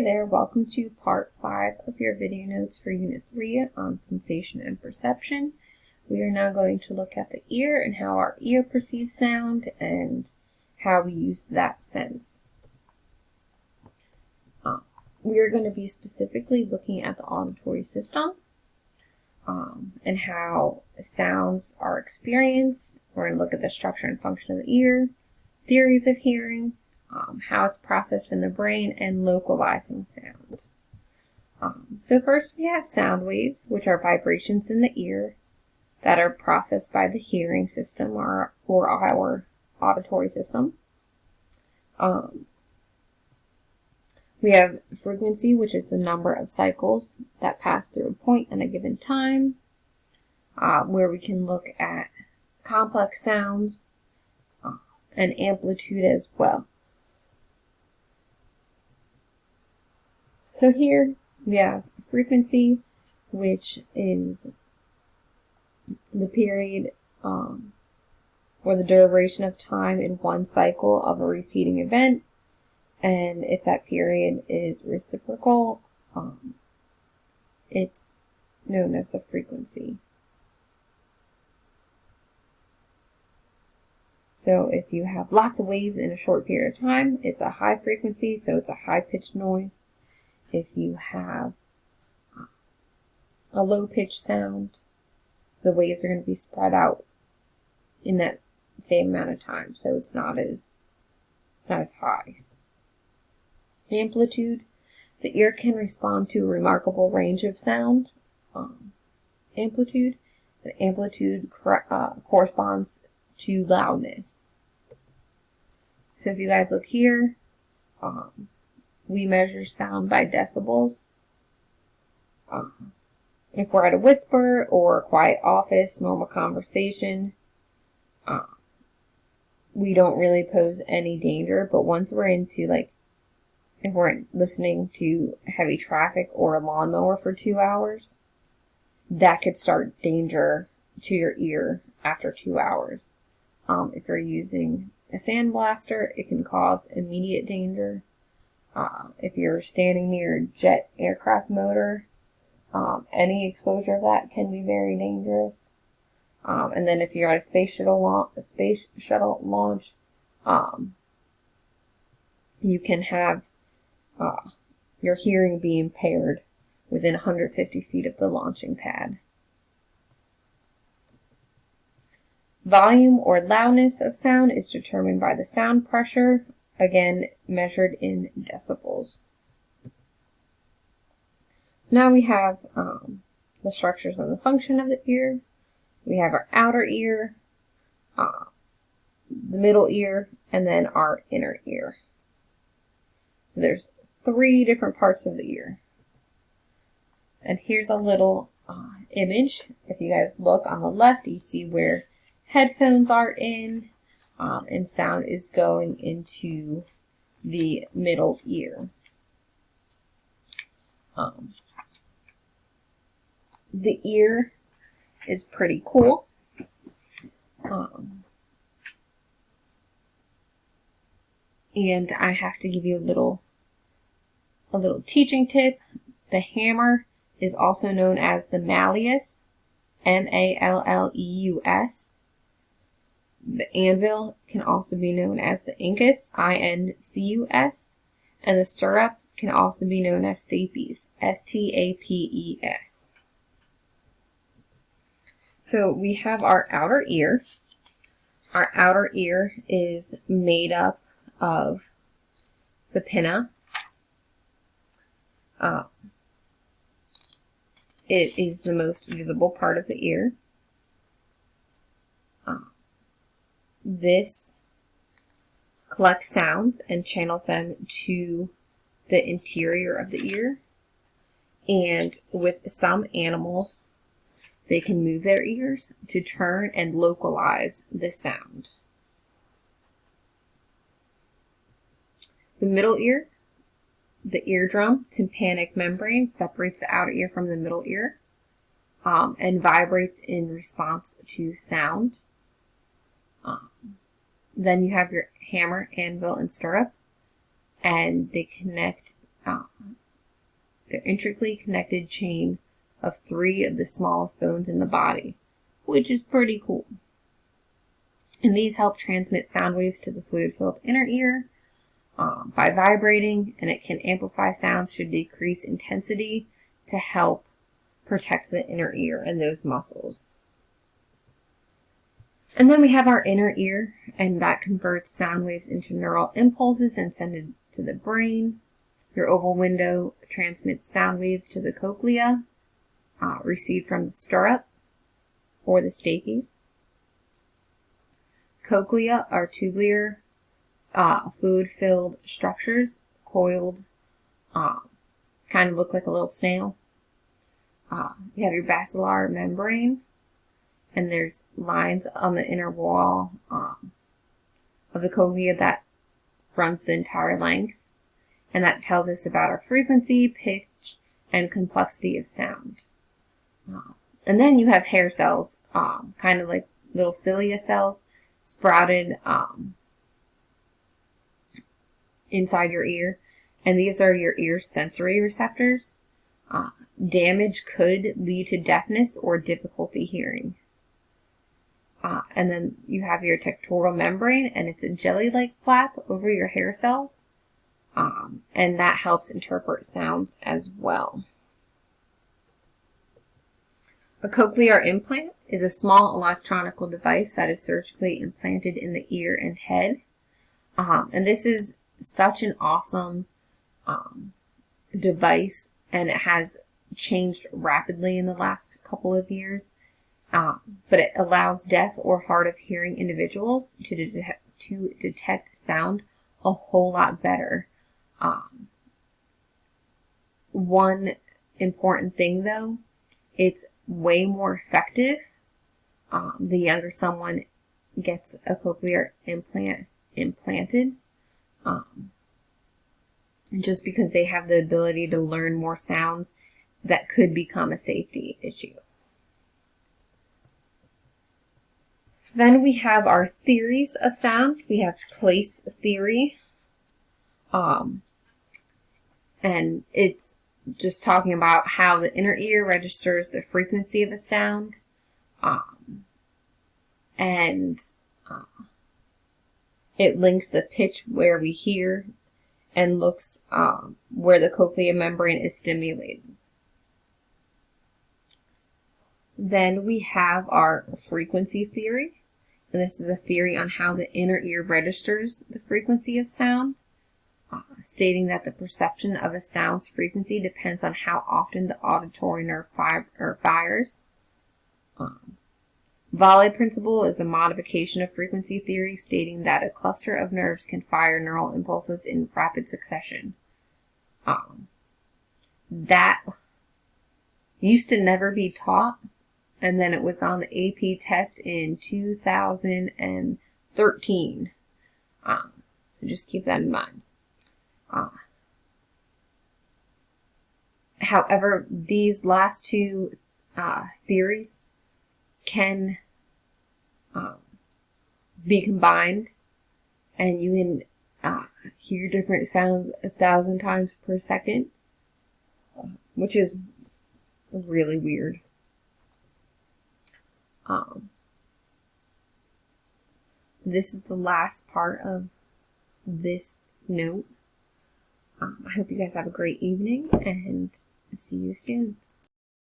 Hey there, welcome to part 5 of your video notes for Unit 3 on sensation and perception. We are now going to look at the ear and how our ear perceives sound and how we use that sense. We are going to be specifically looking at the auditory system and how sounds are experienced. We're going to look at the structure and function of the ear, theories of hearing, how it's processed in the brain, and localizing sound. So first we have sound waves, which are vibrations in the ear that are processed by the hearing system or our auditory system. We have frequency, which is the number of cycles that pass through a point at a given time, where we can look at complex sounds and amplitude as well. So here we have frequency, which is the period or the duration of time in one cycle of a repeating event. And if that period is reciprocal, it's known as the frequency. So if you have lots of waves in a short period of time, it's a high frequency, so it's a high-pitched noise. If you have a low-pitched sound, the waves are going to be spread out in that same amount of time, so it's not as high. Amplitude, the ear can respond to a remarkable range of sound. Amplitude, the amplitude corresponds to loudness. So if you guys look here, we measure sound by decibels. If we're at a whisper or a quiet office, normal conversation, we don't really pose any danger. But once we're into, if we're listening to heavy traffic or a lawnmower for 2 hours, that could start danger to your ear after 2 hours. If you're using a sandblaster, it can cause immediate danger. If you're standing near a jet aircraft motor, any exposure of that can be very dangerous. And then if you're at a space shuttle launch, you can have your hearing be impaired within 150 feet of the launching pad. Volume or loudness of sound is determined by the sound pressure, again measured in decibels. So now we have the structures and the function of the ear. We have our outer ear, the middle ear, and then our inner ear. So there's 3 different parts of the ear. And here's a little image. If you guys look on the left, you see where headphones are in, and sound is going into the middle ear. The ear is pretty cool. And I have to give you a little teaching tip. The hammer is also known as the malleus, M-A-L-L-E-U-S. The anvil can also be known as the incus, I-N-C-U-S, and the stirrups can also be known as stapes, S-T-A-P-E-S. So we have our outer ear. Our outer ear is made up of the pinna. It is the most visible part of the ear. This collects sounds and channels them to the interior of the ear. And with some animals, they can move their ears to turn and localize the sound. The middle ear, the eardrum tympanic membrane separates the outer ear from the middle ear and vibrates in response to sound. Then you have your hammer, anvil, and stirrup, and they connect the intricately connected chain of 3 of the smallest bones in the body, which is pretty cool. And these help transmit sound waves to the fluid-filled inner ear by vibrating, and it can amplify sounds to decrease intensity to help protect the inner ear and those muscles. And then we have our inner ear, and that converts sound waves into neural impulses and sends it to the brain. Your oval window transmits sound waves to the cochlea, received from the stirrup or the stapes. Cochlea are tubular, fluid-filled structures, coiled, kind of look like a little snail. You have your basilar membrane, and there's lines on the inner wall of the cochlea that runs the entire length, and that tells us about our frequency, pitch, and complexity of sound. And then you have hair cells, kind of like little cilia cells, sprouted inside your ear, and these are your ear sensory receptors. Damage could lead to deafness or difficulty hearing. And then you have your tectorial membrane, and it's a jelly-like flap over your hair cells, and that helps interpret sounds as well. A cochlear implant is a small electronical device that is surgically implanted in the ear and head. And this is such an awesome device, and it has changed rapidly in the last couple of years. But it allows deaf or hard of hearing individuals to detect sound a whole lot better. One important thing though, it's way more effective the younger someone gets a cochlear implant implanted, just because they have the ability to learn more sounds that could become a safety issue. Then we have our theories of sound. We have place theory, and it's just talking about how the inner ear registers the frequency of a sound, and it links the pitch where we hear and looks where the cochlear membrane is stimulated. Then we have our frequency theory, and this is a theory on how the inner ear registers the frequency of sound, stating that the perception of a sound's frequency depends on how often the auditory nerve fires. Vallée principle is a modification of frequency theory, stating that a cluster of nerves can fire neural impulses in rapid succession. That used to never be taught, and then it was on the AP test in 2013. So just keep that in mind. However, these last two theories can be combined, and you can hear different sounds 1,000 times per second, which is really weird. This is the last part of this note. I hope you guys have a great evening, and see you soon.